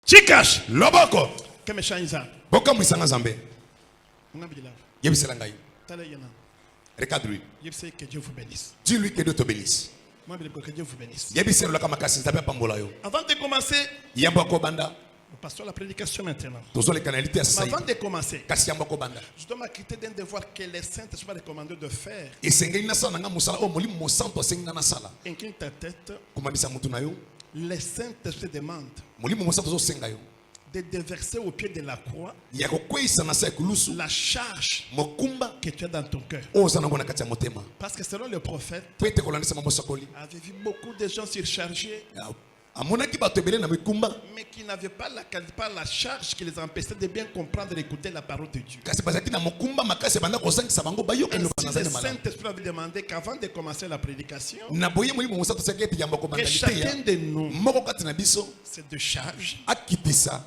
Chikash. Loboko. Kemeshanza. Boka mwisanga zambe. Ngabila. Yebisela ngai. Talayana. Recadre-lui. Yebise que Dieu vous bénisse. Dis-lui que Dieu te bénisse. Moi que Dieu vous bénisse. Yebisela laka makasi nzambe pambola yo. Avant de commencer, Yamba ko banda. nous passons à la prédication maintenant. Tozo le canalité à ça. Avant de commencer, Kasi yamba ko banda. je dois m'acquitter d'un devoir que les saints soient recommandés de faire. Et sengeli na sala nga musala o molimo mo santo senga na sala. Incline ta tête. Kumabisa mutu na yo. Les saints te demandent Molimo mo santo zo senga yo. de déverser au pied de la croix Ya ko kwisa na sa kulusu. la charge Mokumba que tu as dans ton cœur. o sana ngona kati ya motema. Parce que selon le prophète, Pete kolanisa mambo sakoli. avait vu beaucoup de gens surchargés, Amonaki bato ebele na mikumba. mais qui n'avaient pas la charge qui les empêchait de bien comprendre et écouter la parole de Dieu. Kasi bazaki na mokumba makasi banda kozangisa bango bayoka no Ainsi, banazana le malamu. Saint-Esprit avait demandé qu'avant de commencer la prédication, Na boye molimo mo santo sekete yamba ko que banda chacun liteya. de nous Moko kati na biso se décharge akitisa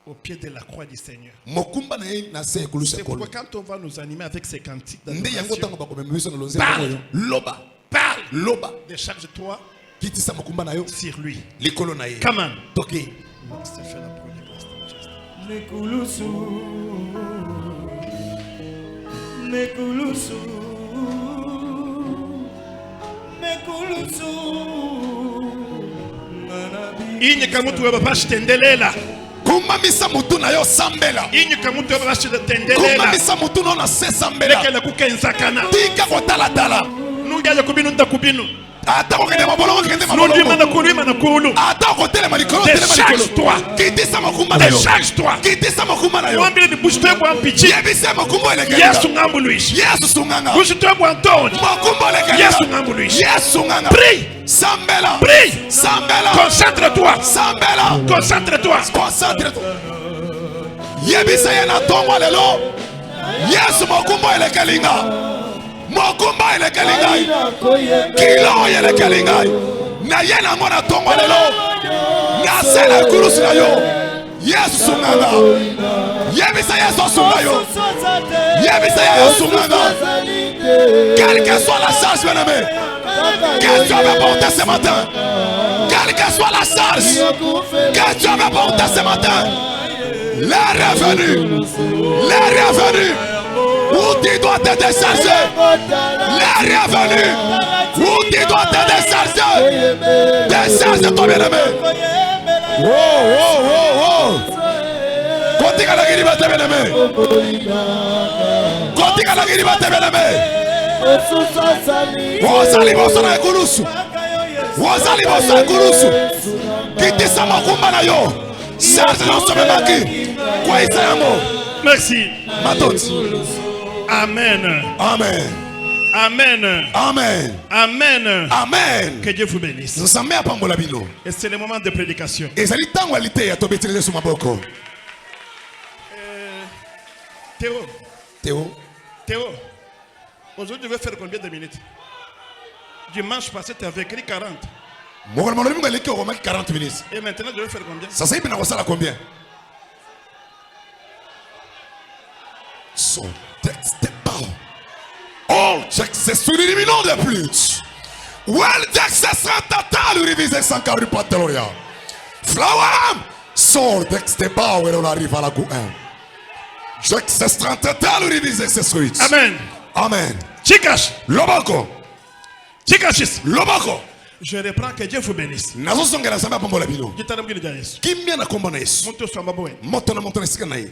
au pied de la croix du Seigneur. mokumba na ye na se kulusu C'est ekolo. pourquoi quand on va nous animer avec ces cantiques Nde yango d'adoration, tango bakomema biso na lonze Parle. oyo. Loba. parle, Loba. décharge-toi Kitisa mokumba na yo. sur lui. Likolo na ye. Come on. Toke. C'est fait la première question. Nekulusu, nekulusu, nekulusu. Inye kamutu weba bashi tendelela. Kumamisa mutu na yo sambela. Inye kamutu weba bashi tendelela. Kumamisa mutu no na se sambela. Lekele kukenzakana. Tika kotala tala. Nujaje kubinu ndakubinu. Ata kokende mabolo kokende Nudi mana mabolo. kulu mana kulu. Ata kotele malikolo tele malikolo. Décharge-toi. Kitisa mokumba na yo. Décharge-toi. Kitisa mokumba na yo. Mwambile ni bushitwe kwa mpichi. Yebise mokumba elekele. Yesu ngambu luishi. Yesu sunganga. Bushitwe kwa ntoni. Mokumba elekele. Yesu ngambu luishi. Yesu sunganga. Prie. Sambela. Prie. Sambela. Concentre-toi. Sambela. Concentre-toi. Concentre-toi. Yebisa ye na tongo lelo. Yesu mokumba elekele nga. Mokumba elekele ngai. Kilo elekele ngai. Na ye na ngona tongo lelo. Na sela kulusu na yo. Yesu sunganga. Yebisa Yesu sunga yo. Yebisa Yesu sunganga. Quelle que soit la charge, bien aimé, que Dieu va porter ce matin. Quelle que soit la charge que Dieu va porter ce matin. L'heure est venue. L'heure est venue. Où tu dois te décharger. L'heure est venue. Où tu dois te décharger. Décharge-toi, bien aimé. Oh, oh, oh, oh. Kotika la giri bate, bien aimé. Kotika la giri bate, bien aimé. Wazali boso na ekulusu. Wazali boso na ekulusu. Kitisa makumba na yo. Charge na somemaki. Kwa isa yango. Merci. Matoti. Amen. Amen. Amen. Amen. Amen. Amen. Que Dieu vous bénisse. Nzambe apambola bino. Et c'est le moment de prédication. Ezali tango aliteya tobeteli sur maboko. Théo. Théo. Théo. Aujourd'hui, tu veux faire combien de minutes? Dimanche passé, tu avais écrit 40. Mokolo malobi ngaleki okomaki 40 minutes. Et maintenant, tu veux faire combien? Sasa hivi nakosala combien? Son texte est pas. All Texas to the million de plus. Well Texas ratata l'urivize sans cabri pateloria. Flower. Son texte est pas où on arrive à la coup 1. Texas ratata l'urivize c'est switch. Amen. Amen. Chikash. Lobako. Chikashis. Lobako. Je reprends, que Dieu vous bénisse. Nazo songela samba pambola bino. Kimia na komba na Yesu. Moto na moto na sika na ye.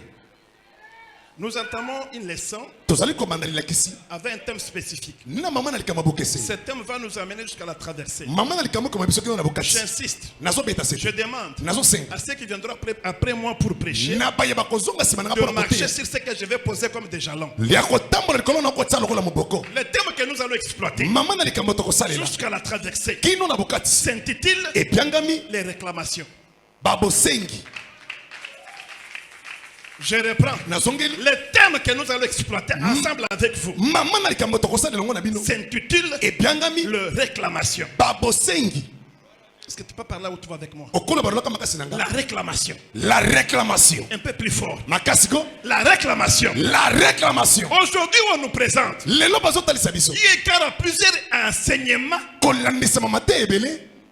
Nous entamons une leçon avec un thème spécifique. Ce thème va nous amener jusqu'à la traversée. J'insiste. Je demande à ceux qui viendront après moi pour prêcher de marcher sur ce que je vais poser comme des jalons. Le thème que nous allons exploiter jusqu'à la traversée s'intitule les réclamations. Je reprends. Le thème que nous allons exploiter ensemble avec vous s'intitule le réclamation. Est-ce que tu peux parler là où tu vas avec moi? La réclamation. La réclamation. Un peu plus fort. La réclamation. La réclamation. Aujourd'hui, on nous présente. Il y a plusieurs enseignements.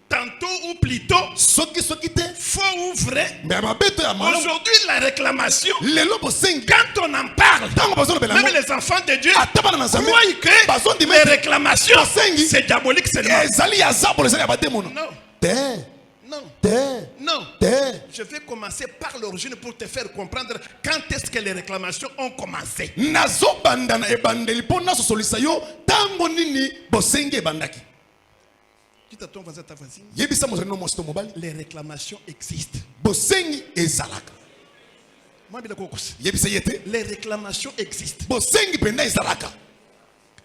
Tantôt ou plutôt, faux ou vrai, aujourd'hui la réclamation, quand on en parle, même les enfants de Dieu croient que les réclamations, c'est diabolique seulement. Non. Je vais commencer par l'origine pour te faire comprendre quand est-ce que les réclamations ont commencé. Dites à ton voisin, ta voisine, les réclamations existent. Les réclamations existent.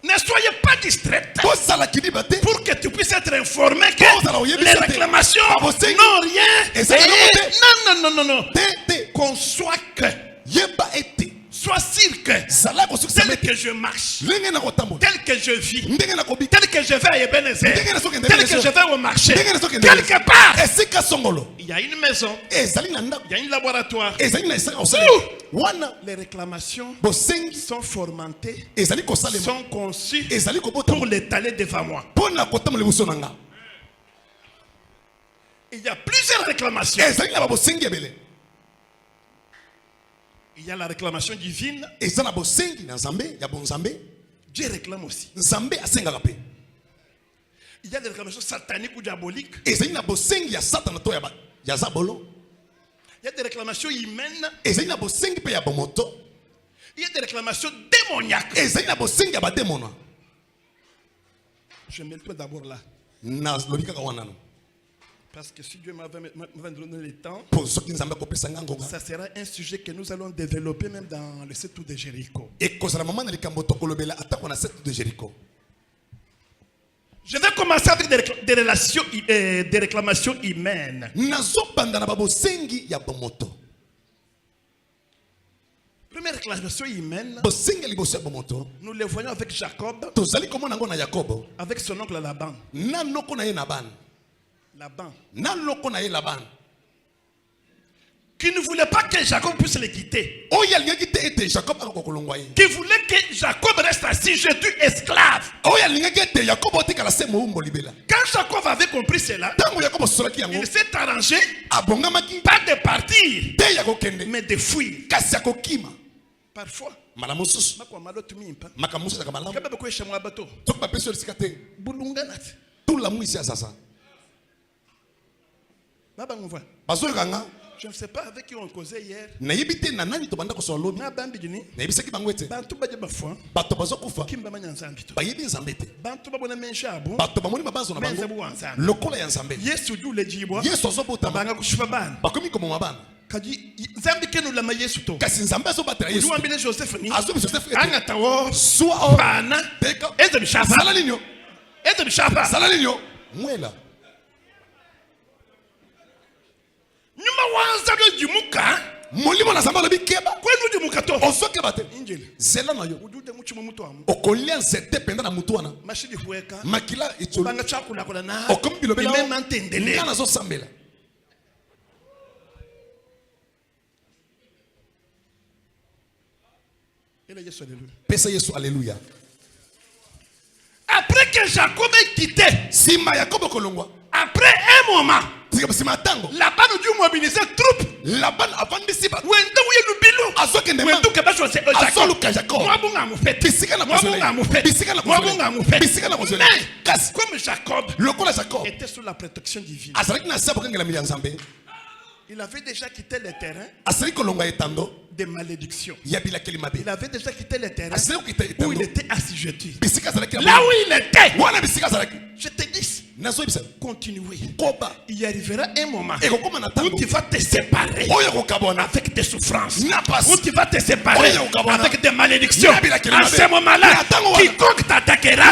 Ne soyez pas distraite pour que tu puisses être informé que les réclamations n'ont rien. Non. Qu'on soit que. Sois sûr que tel que je marche, tel que je vis, tel que je vais à Ebenezer, tel que je vais au marché, quelque part, il y a une maison, il y a un laboratoire. Les réclamations sont formatées, sont conçues pour l'étaler devant moi. Il y a plusieurs réclamations. Il y a la réclamation divine. Dieu réclame aussi. Il y a des réclamations sataniques ou diaboliques. Il y a des réclamations humaines. Il y a des réclamations démoniaques. Je mets le d'abord là. Parce que si Dieu m'avait donné le temps, ça sera un sujet que nous allons développer même dans le 7 de Jéricho. Je vais commencer avec des réclamations humaines. Première réclamation humaine, nous le voyons avec Jacob, avec son oncle Laban. Laban, qui ne voulait pas que Jacob puisse le quitter, qui voulait que Jacob reste assis, je suis esclave. Quand Jacob avait compris cela, il s'est arrangé pas de partir, mais de fuir. Parfois, je ne sais pas avec qui on causait hier. molimo na zamba lobi keba kwenu di mukato osoke bate zela na yo okolia nzete penda na mutu wana makila itulu okomi bilobela ngana zo sambela. Pesa Yesu, alléluia. Après que Jacob ait quitté, Sima Jacob kolongwa, après un moment, Laban a dû mobiliser troupes. Laban avandi siba. Wenda uye lubilo. Azoke ne Wenda keba chose Jacob. Mwabunga mufete. Bisika na kozole. Mwabunga mufete. Bisika na kozole. Comme Jacob. Lokola Jacob était sous la protection divine. Azalaki na sabo kengela milyanzambe. Il avait déjà quitté le terrain de malédiction. Il avait déjà quitté le terrain où il était assujetti. Là où il était, je te dis, continuez. Il y arrivera un moment où tu vas te séparer avec des souffrances, où tu vas te séparer avec des malédictions. À ce moment-là, quiconque t'attaquera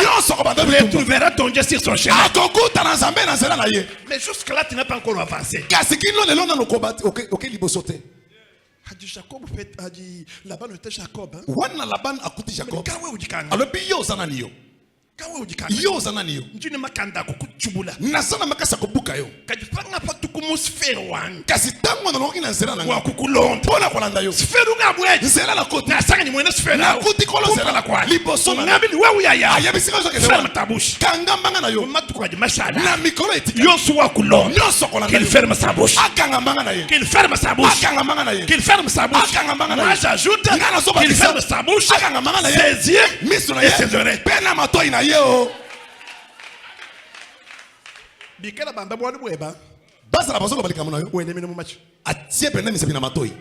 retrouvera ton Dieu sur son chemin. Mais jusque-là, tu n'as pas encore avancé. Jacob a dit Laban était Jacob. Wana Laban akuti Jacob. Alobi yo zanani yo. Yo zanani yo. Njini makanda kukuchubula. Nasana makasa kubuka yo. Kajifanga patukumu musfero wan kasi tango na loki na nzela na wa kukulonda pona kolanda yo sfero ngabweji nzela na koti na sanga ni mwene sfero na kuti kolo nzela kwa liboso na ngabi ni wewe ya ayebisika zo ke ferme ta bouche kanga mbanga na yo matuko di mashala na mikolo etika yo suwa kulonda nyonso kolanda qu'il ferme sa bouche akanga mbanga na ye qu'il ferme sa bouche akanga mbanga na ye qu'il ferme sa bouche moi j'ajoute qu'il ferme sa bouche ses yeux miso na ye ses oreilles pena matoi na ye o bikela bamba bwana bweba basa la bazolo balika mona yo wene mino mumachi atie pena misabi na matoi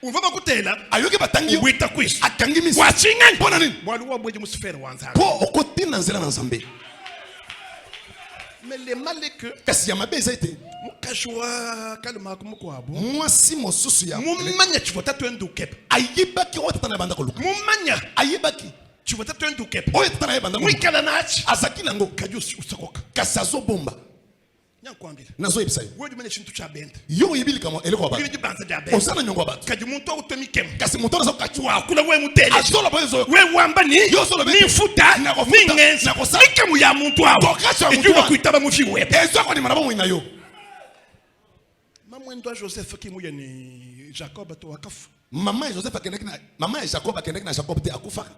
umva kutela ayoki batangi yo wita kwish akangi miso wachinga pona nini bwana wabweje musfero wanza po okotina nzela na nzambe mais le mal est que kasi ya mabe eza ete mukashwa kalma kumukwabo mwasi mosusu ya mumanya chivota twendu kep ayebaki oyo tata na ebanda koluka mumanya ayebaki chivota twendu kep oyo tata na ebanda koluka mwikala nachi azaki nango kaju usakoka kasi azobomba nyankwambira nazoyebisa yo wewe dumene chintu cha bende yo oyebi likambo eloko ya bato bili banza ja bende oza na nyongo ya bato kaju muntu utomi kem kasi moto aza kokachwa kula wewe mutele azoloba oyo ezoyoka wewe wamba ni yo ozoloba ni futa ni ngenza ikemu ya muntu awo Tokacha muntu ikiwa awo. kuitaba mufi wewe ezwako ndima na bomoi na yo mamwendo Joseph kimuye ni Jacob to wakafu mama ya joseph akendaki na mama ya jacob akendaki na jacob te akufaka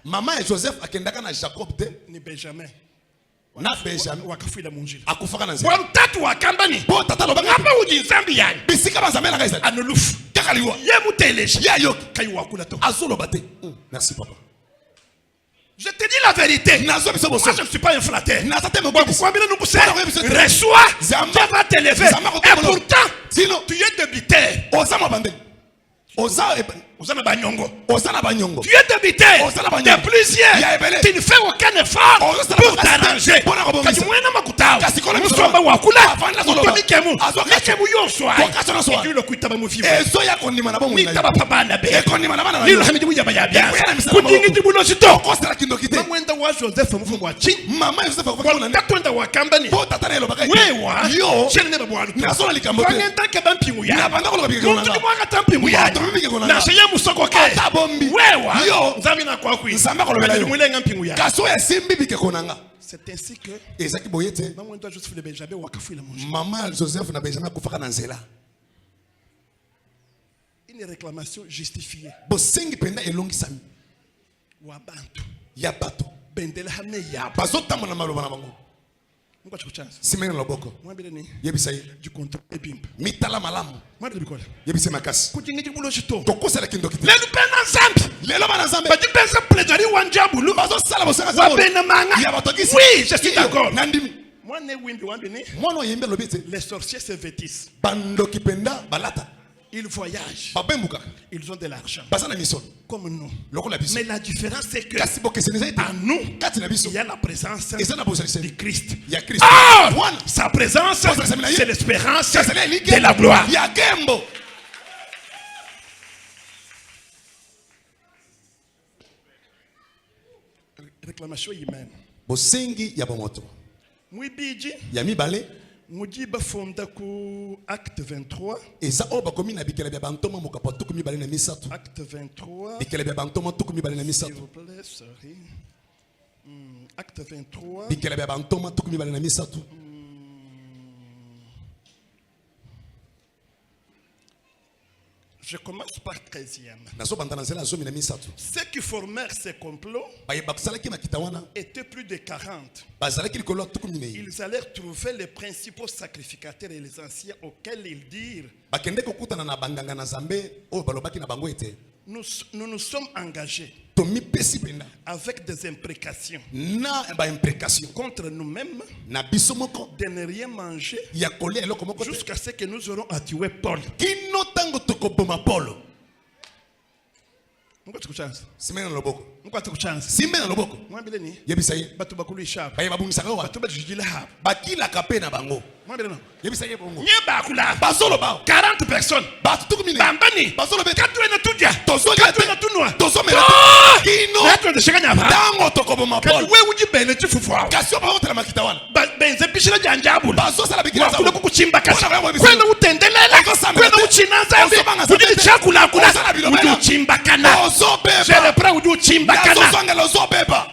mama ya joseph akendaka na jacob te ni Benjamin na benjamin wakafu ila munjila akufaka na nzela kwa mtatu wa kambani po tata lobanga ngapa uji nzambi yani bisika banzambe na ngai ezali anulufu kaka liwa ye muteleje ye ayoki kai wakula to azoloba te merci papa je te dis la vérité nazo biso moi boso je ne suis pas un flatteur naza te mobebisi kwambila nukusé Reçois. reçois Zamba. Dieu va t'élever Zamba kote et molo. pourtant Sinon. tu es débiteur oza mabandeli oza uzana banyongo oza na banyongo tu es débiteur Oh, ça, la de bagnole. plusieurs Ya ebele. tu ne fais aucun effort Oh, ça, la pour bagnole. t'arranger Pona kobomisa. kati mwena makutao Kasi kola musomba misolo. wakula Avanda soloba. utomikemu Azwa kacho. mikemu yoswa Tokacho na swa. ekilo kuitaba mufiwe ezoya kondima na bomoi na nitaba yo pabana be ekondima na bana na lilo yo hamidi buya bayabya Ekwela misala kudingi maboko. dibuno sito okosala kindoki te mamwenda wa Joseph mufumu wa chi mama ya joseph akufaka na nde tatwenda wakambani po tata na elobaka ete wewa yo chene ne babwalu nazola likambo te wangentake bampingu ya nabanda koloba bikeko na muntu nga kimwanga tampingu ya Moto mibikeko na nga. naseye musoko ke ata bombi wewa yo nzambi na kwa kwi Nzambe akolobela yo. mwilenga mpingu ya kasi oyo esimbi bikeko na nga c'est ainsi que ezalaki boye te mamwenda Joseph de Benjamin wakafuila munji mama ya joseph na benjamin akufaka na nzela une réclamation justifiée bosengi mpenza elongisami wa bantu ya bato bendela hame ya bazotambola na maloba na bango mukwa chikuchanza simeni na loboko mwambile ni yebisa ye du contrat ebimba mitala malamu mwambile bikola yebisa ye makasi kujingi dibulo shito tokosala kindoki te lelu pena nzambi lelo bana nzambe bajipenza plaidoirie wa njabulu bazosala bosanga wa bena manga ya batokisi oui je suis d'accord na ndimi mwana wimbi wambini mwana oyembi alobi ete les sorciers se vêtissent bandoki mpenza balata ils voyagent babembukaka ils ont de l'argent baza na misolo comme nous lokola biso mais la différence c'est que kasi bokeseni eza ete à nous kati na biso il y a la présence eza na bosaliseli du Christ ya kristo ah wana sa présence c'est l'espérance kasali elike de la gloire ya gembo réclamation humaine bosengi ya bomoto mwibiji ya mibale mujiba fonda ku acte 23 eza oyo bakomi na bikele bya bantoma mokapo tuku mibale na misato acte 23 bikele bya bantoma tuku mibale na s'il misato vous plaît sorry acte 23 bikele bya bantoma tuku mibale na misato je commence par 13e nazobanda na nzela ya zomi na misato ceux qui formèrent ces complots basalaki makita wana étaient plus de 40 bazalaki likolo ya tuku minei ils allèrent trouver les principaux sacrificateurs et les anciens auxquels ils dirent bakende kokutana na banganga na nzambe oyo balobaki na bango ete nous nous sommes engagés tomipesi mpenza avec des imprécations na baimprécation contre nous-mêmes na biso moko de ne rien manger ya kolia eloko moko te jusqu'à ce que nous aurons à tuer Paul. kino ntango tokoboma polo simbe na loboko simbe na loboko yebisa ye baye babumisaka wa bakilaka mpe na bango yebisa ye bongo bazoloba 40 personnes bato tuku mine bambani bazoloba katwena tudya tozolia katwena tunwa tozomela kino natwendeshekanyava ntango tokoboma polo we ujibene chifufu kasi oyo bakotela makita wana benze bishira janjabula bazosala bikila wakule kukuchimba kasi Wana kwenda utendelela kwenda uchina zambi ujili chakula kula uji uchimba kana ozobeba pra uji uchimba kana nazozongela ozobeba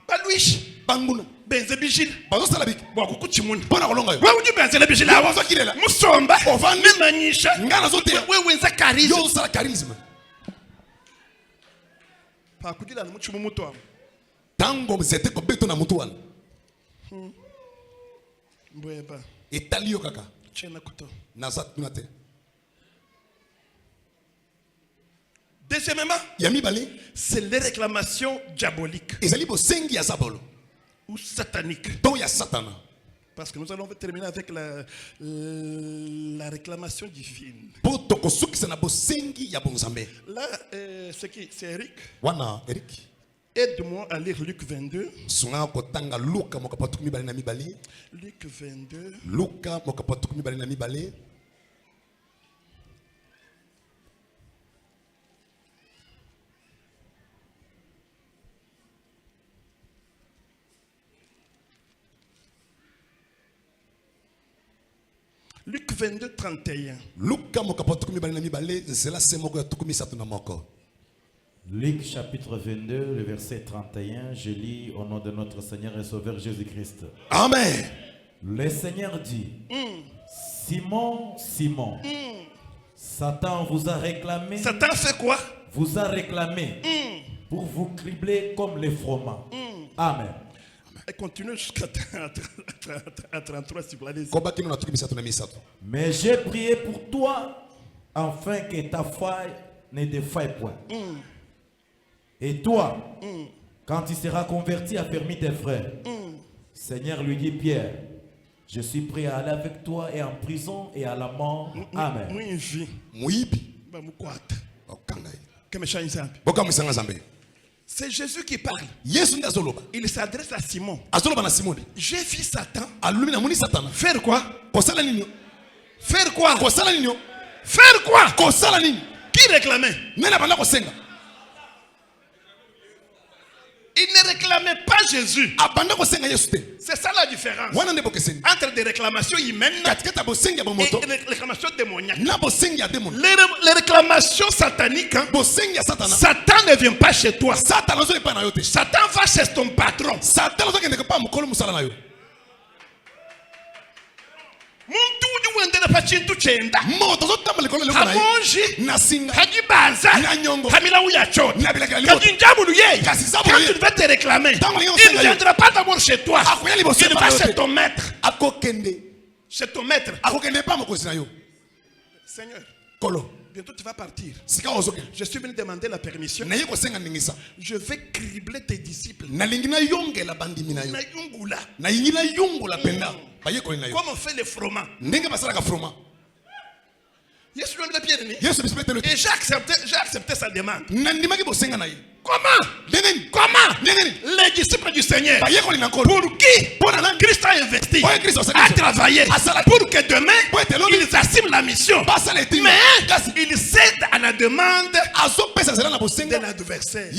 baluishi banguna benze bijile bazosala biki wakukuthi muntu mpona kolonga yo wawuthi benzele bijile awo bazokilela musomba ovandi manyisha ngana zoteya wewe wenza charisme yo osala charisme pa kudila muchumu mutu wamo tango mzete kobeto na mutu wana mbweba etali yo kaka chena kuto naza tuna te. Deuxièmement, c'est les réclamations diaboliques ou sataniques. Parce que nous allons terminer avec la réclamation divine. Là, c'est Eric. Aide-moi à lire Luc 22. Luc 22. Luc 22, 31. Luc chapitre 22, le verset 31, je lis au nom de notre Seigneur et Sauveur Jésus-Christ. Amen. Le Seigneur dit, Simon, Simon, Satan vous a réclamé. Satan fait quoi? Vous a réclamé pour vous cribler comme les froment. Amen. Continue jusqu'à 33 s'il vous plaît. Mais j'ai prié pour toi afin que ta foi ne défaille point. Et toi, quand tu seras converti, affermis tes frères. Seigneur lui dit, Pierre, je suis prêt à aller avec toi et en prison et à la mort. Amen. C'est Jésus qui parle. Il s'adresse à Simon. J'ai vu Satan. Faire quoi? Faire quoi? Faire quoi? Qui réclamait? Il ne réclamait pas Jésus. C'est ça la différence entre des réclamations humaines et des réclamations démoniaques. Les réclamations sataniques, Satan ne vient pas chez toi. Satan va chez ton patron. Quand tu vas te réclamer, il ne viendra pas d'abord chez toi. Il va chez ton maître. Chez ton maître. Seigneur, bientôt tu vas partir. Je suis venu demander la permission. Je vais cribler tes disciples. Comme on fait les froments. Et j'ai accepté sa demande. Comment? Les disciples du Seigneur, pour qui Christ a investi, a travaillé, pour que demain ils assument la mission. Mais ils cèdent à la demande de l'adversaire.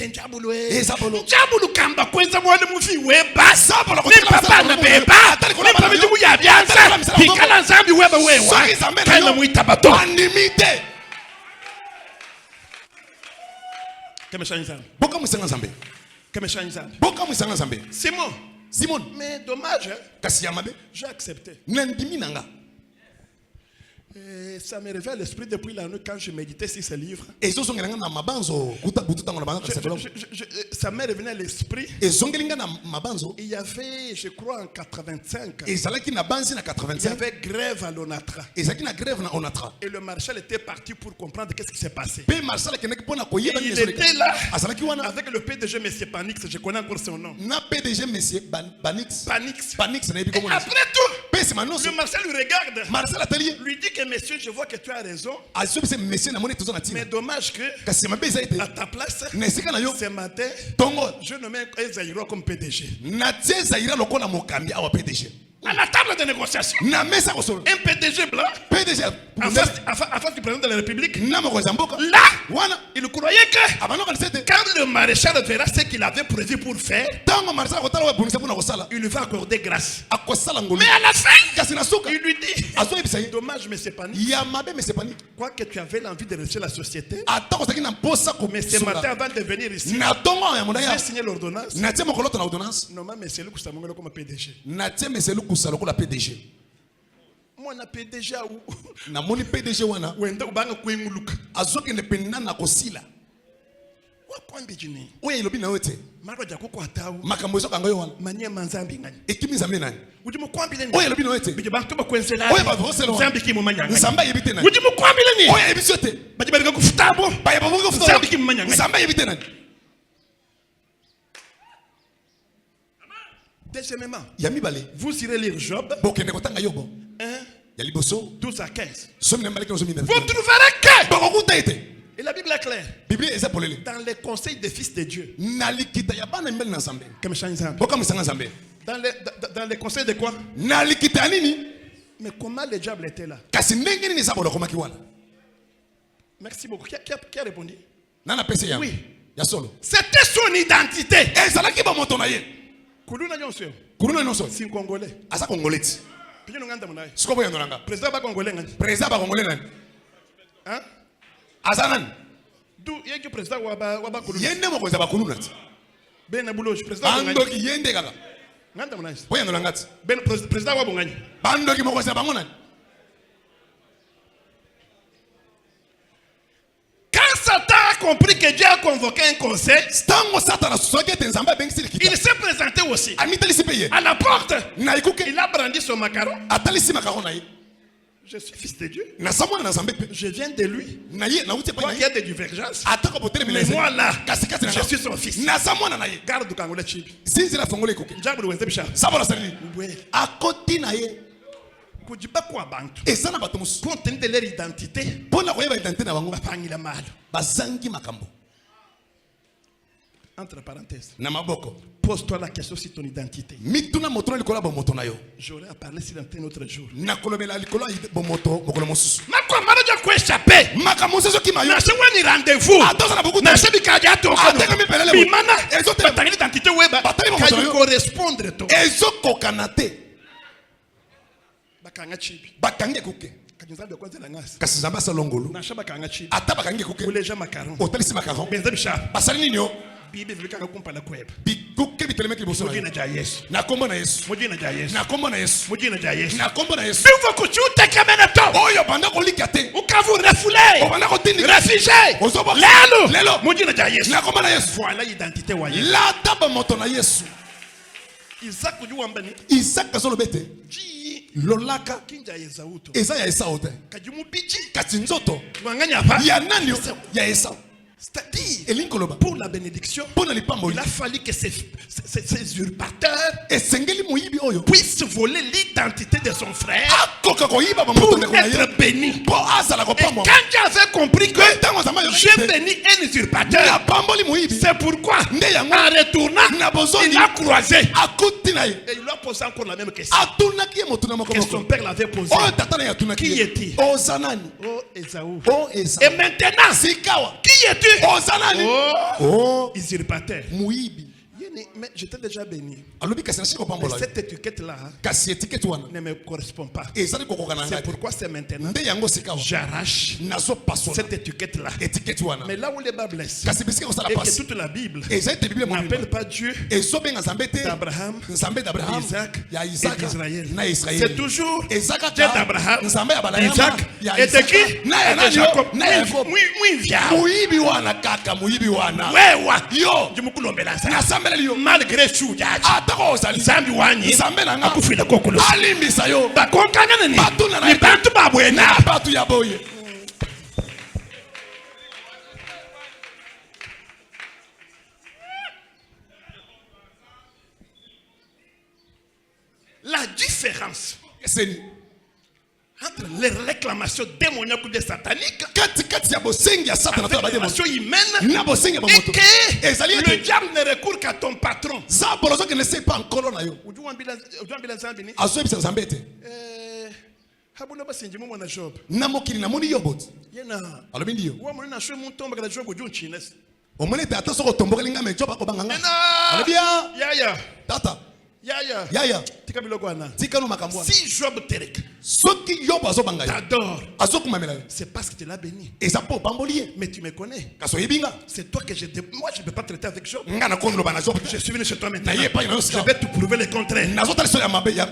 Njabulu kamba kwenza mwana mufi weba ni papa na beba ni papa ndimu ya byanza hikala nzambi weba wewa kana muita bato animite kemesha nzambi Simon mais dommage j'ai accepté. Ça me réveille à l'esprit depuis la nuit quand je méditais sur ce livre. Ça m'est revenu à l'esprit. Il y avait, je crois, en 85. Il y avait grève à l'Onatra. Et le marshal était parti pour comprendre qu'est-ce qui s'est passé. Et il était là avec le PDG M. Panix. Je connais encore son nom. Panix. Et après tout, le marshal lui regarde. Lui dit que monsieur, je vois que tu as raison. Mais dommage que à ta place, ce matin, je nommais Ezaïro comme PDG. À la table de négociation. Un PDG blanc. En face du président de la République. Là, il croyait que quand le maréchal verra ce qu'il avait prévu pour faire, il lui va accorder grâce. Mais à la fin, il lui dit, dommage mais c'est pas nous. Quoi que tu avais l'envie de rester la société, mais ce matin avant de venir ici, j'ai signé l'ordonnance. Normalement, mais c'est lui qui s'est comme PDG. La PDG. Moi na PDG ou na moni PDG wana wenda ubanga kwenguluka azoke ne penna na kosila wa kwambi jini oya ilobi na yote maro ja koko atawu makambo zo kanga yo wana manye manzambi ngani ekimi zambe nani ujimu kwambi leni oya ilobi na yote bije bantu bakwensela oya bavosela zambi kimu manyanga nzamba yebite nani ujimu kwambi leni oya yebisi yote baje bali kufutabo baye bavuga kufutabo zambi kimu manyanga nzamba yebite nani. Deuxièmement, vous irez lire Job 1, 12 à 15. Vous trouverez que et la Bible est claire. Dans les conseils des fils de Dieu. Dans les conseils de quoi? Mais comment le diable était là? Merci beaucoup. Qui a répondu? Oui. C'était son identité. Kuluna nyonso. Si Congolais. Asa Congolais. Pinyo nganda munaye. Sikobo yandolanga. Président ba Congolais ngani. Président ba Congolais ngani. Hein? Azanan. Du yeki président wa ba Kuluna. Yende mo koza ba Kuluna. Ben na buloji président ngani. Bandoki yende kala. Nganda munaye. Po yandolanga. Ben président wa bongani. Bandoki mo koza ba ngona. Quand Satan a compris que Dieu a convoqué un conseil, il s'est présenté aussi à la porte. Il a brandi son macaron. Je suis fils de Dieu. Je viens de lui. Quoi qu'il y a des divergences. Mais moi là, je suis son fils. Garde du Congolais Chibi. Compte tenu de leur identité, entre parenthèses, pose-toi la question sur ton identité. J'aurais à parler sur un autre jour. Bakange kuke kasi zamba salongolo ata bakange kuke otalisi makaron basali nini yo bikuke biteleme kiboso na kombo na Yesu na kombo na Yesu na kombo na Yesu oyo banda kolika te obanda kotindika lelo na kombo na Yesu la taba moto na Yesu Isaac azolobete lolaka eza ya Esau te kasi nzoto ya nani ya Esau. C'est-à-dire, pour la bénédiction, il a fallu que ces usurpateurs puissent voler l'identité de son frère pour être béni. Et quand j'avais compris que j'ai béni un usurpateur, c'est pourquoi, en retournant, il a croisé. Et il lui a posé encore la même question que son père l'avait posée. Qui est-il? Oh, Esaü. Et maintenant, qui es-tu? Usurpateur. Mais je t'ai déjà béni. Mais cette étiquette-là ne me correspond pas. C'est pourquoi c'est maintenant. J'arrache cette étiquette-là. Mais là où les bas blessent, et que toute la Bible n'appelle pas Dieu d'Abraham, d'Isaac et d'Israël. C'est toujours Dieu d'Abraham, d'Isaac et de qui? Et de Jacob. Malgré tout, Zambi wani akufila kokolo alimbisa yo bakonkana nani ni bantu babwena batu ya boye. La différence entre les réclamations démoniaques ou des sataniques réclamation humaine, et que le diable ne recourt qu'à ton patron. Habuna basinji mu mwana job. Namokili na moni yobot. Yena. Alobi ndiyo. Wa mwana shwe mu ntomba kala job ujun chines. Omone tata soko tombokeli ngame job akobanga. Alobi ya. Tata. Yaya. Tika biloko wana. Tika no makambo. Si Job terek. Soki Job azobanga. T'adore. Azokumamela. C'est parce que tu l'as béni. Et ça peut pambolier. Mais tu me connais. Kaso yebinga. C'est toi que moi je ne peux pas traiter avec Job. Ngana kondo bana Job. Je suis venu chez toi maintenant. Je vais te prouver le contraire.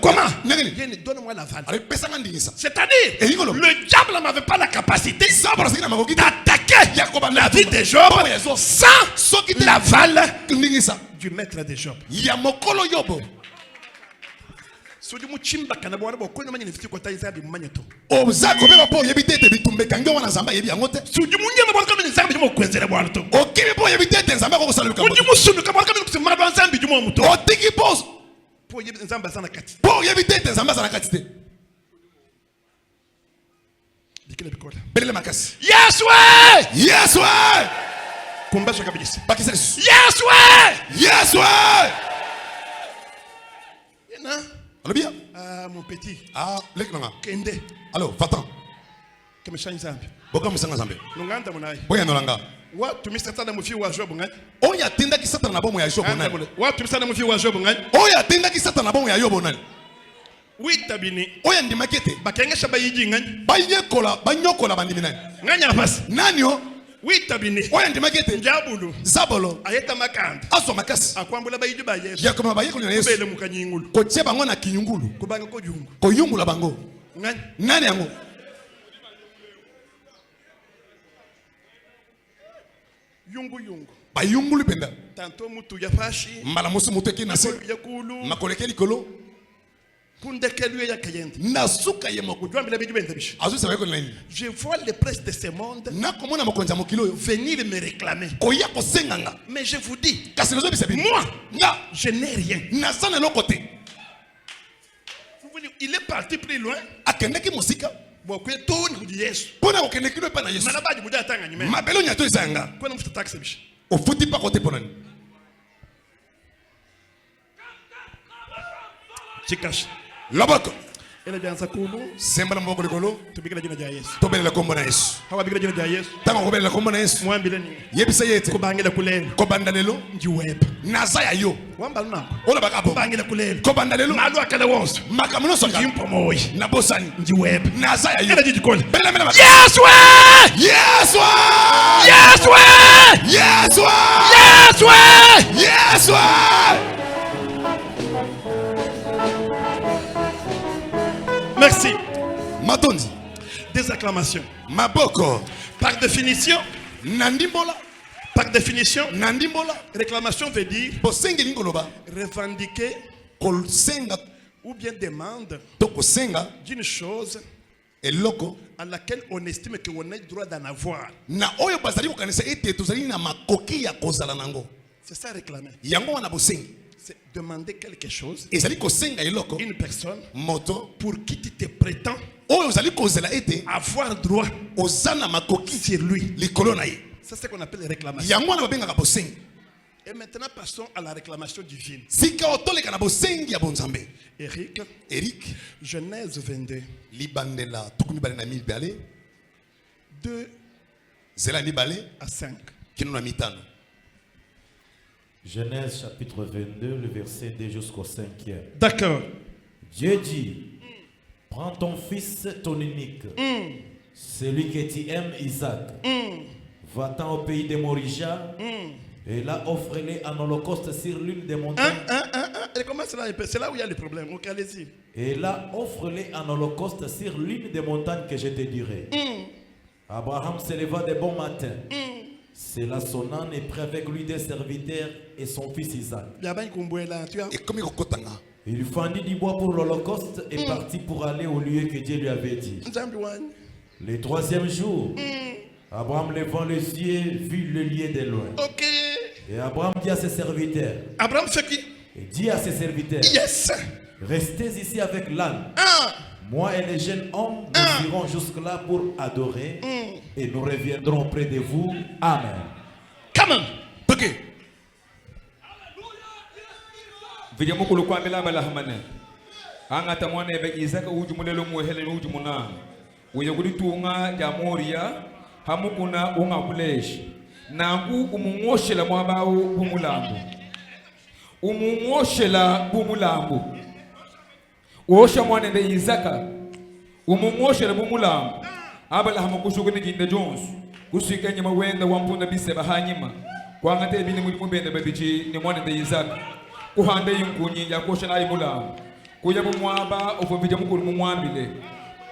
Comment? Donne-moi la vanne. C'est-à-dire, le diable n'avait pas la capacité d'attaquer la vie de Job sans l'aval du maître de Job. Sodi muchimba kana bwana boko na manyini fitiko taiza bi manyeto. Obzako beba po yebitete bitumbe kange wana zamba yebi angote. Sodi munyema bwana kama nzambi mo kwenzera bwana to. Okibi po yebitete nzamba ko kusaluka. Odi musunu kama kama kusimama bwana nzambi jumo muto. Otiki po. Po yebi nzamba sana kati. Po yebitete nzamba sana kati te. Dikile bikola. Belele makasi. Yes way! Yes way! Kumbasha kabisa. Bakisa. Yes way! Yes way! Yena. Allô bien? Ah, mon petit. Ah, leknanga. Kende. Alors, va-t'en. Que me change zambi. Boka musanga zambe. Nunganda munai. Boya nolanga. Wa tumisata na mufi wa Job ngani? Oya tenda ki satan na bomo ya Job nani? Wa tumisata na mufi wa Job ngani? Oya tenda ki satan na bomo ya Job nani? Oui tabini. Oya ndimakete. Bakengesha bayiji ngani? Banyokola bandimi nani? Nganya afasi. Nani o? Oui tabini. Oya ndimakete. Njabulu. Zabolo. Ayeta makanda. Aso makasi. Akwambula bayiji ba Yesu. Yakoma bayiko na Yesu. Bele mukanyingulu. Ko tsheba ngona kinyungulu. Kubanga ko jungu. Ko yungula bango. Ngani? Nani yango? Yungu. Bayungulu penda. Tanto mutu ya fashi. Mbala musu mutu eki nase. Yakulu. Makoleke likolo. Kundekelu ya kayende. Nasuka ye moko. Jwambila biju bende bishi. Azu sa bayiko nani? Je vois les princes de ce monde nakomona mokonza mokilo yo venir me réclamer. Koya kosenganga. Mais je vous dis, kasi lozo bisabi. Moi, nga je n'ai rien. Nasana lo côté. Il est parti plus loin. Akendeki musika. Bokwe toni kudi Yesu. Pona okendeki lo pa na Yesu. Manabaji muda atanga nyime. Mabelo nyato isanga. Kwena mfuta taxi bishi. Ofuti pa côté ponani. Chikash. Loboko. Ele jansa kulu. Sembala mboko likolo. Tubikira jina ja Yesu. Tobele la kombo na Yesu. Hawa bikira jina ja Yesu. Tama kobele la kombo na Yesu. Mwambile ni. Yebisa yete. Kubangila kulelo. Kobanda lelo. Njiweba. Nazaya yo. Wamba luna. Ola bakapo. Kubangila kulelo. Kobanda lelo. Malu akale wonso. Makamuno soka. Jimpo moyi. Na bosani. Njiweba. Nazaya yo. Ele jijikole. Bele mena Yes way! Yes way! Yes way! Yes way! Yes way! Yes way! Merci. Matondi. Des acclamations. Maboko. Par définition. Nandimbola. Par définition. Nandimbola. Réclamation veut dire Bosengi lingoloba. revendiquer Kolsenga. ou bien demande Tokosenga. d'une chose Eloko. à laquelle on estime qu'on a le droit d'en avoir. Na oyo bazali ko kanisa ete tozali na makoki ya kozala nango. C'est ça réclamer. Yango wana bosengi. C'est demander quelque chose. Ezali kosenga eloko. Une personne Moto. pour qui tu te prétends Oyo ozali kozela ete avoir droit ozana makoki sur lui. likolo na ye. C'est ce qu'on appelle réclamation. Yango wana babengaka bosengi. Et maintenant passons à la réclamation divine. Sika otoleka na bosengi ya bonzambe. Eric, Genèse 22. Libandela tukumi bale na mibale. 2 Zela mibale à 5. kino na mitano. Genèse chapitre 22, le verset 2 jusqu'au 5e. D'accord. Dieu dit, prends ton fils, ton unique, celui que tu aimes, Isaac, va-t'en au pays des Morija, et là offre-les en holocauste sur l'une des montagnes. Et comment cela est? C'est là où il y a le problème. Ok, allez-y. Et là offre-les en holocauste sur l'une des montagnes que je te dirai. Abraham se leva de bon matin. C'est là son âne et prit avec lui des serviteurs et son fils Isaac. Et comme il kokotanga. Il fendit du bois pour l'holocauste et partit pour aller au lieu que Dieu lui avait dit. Le 3e jour, Abraham levant les yeux vit le lieu de loin. Ok. Et Abraham dit à ses serviteurs. Abraham fait qui? Et dit à ses serviteurs. Yes. Restez ici avec l'âne. Moi et les jeunes hommes, nous irons jusque-là pour adorer et nous reviendrons près de vous. Amen. Come on. Ok. Vijamukulu kwa mila bala hamane. Anga tamwane be Isaac ujumulelo muhele ujumuna. Uyagudi tunga jamoria hamukuna unga kulesh. Nangu umungoshela mwabao bumulambu. Umungoshela bumulambu. Uosha mwane be Isaac. Umungoshela bumulambu. Abala hamukushuguni jinda Jones. Kusika nyama wenda wampunda bise bahanyima. Kwa ngate bini mubende bebichi ni mwane be Isaac. Kuhande yunkunyi ya kosha na imula kuya bumwaba ofovija mukuru mumwambile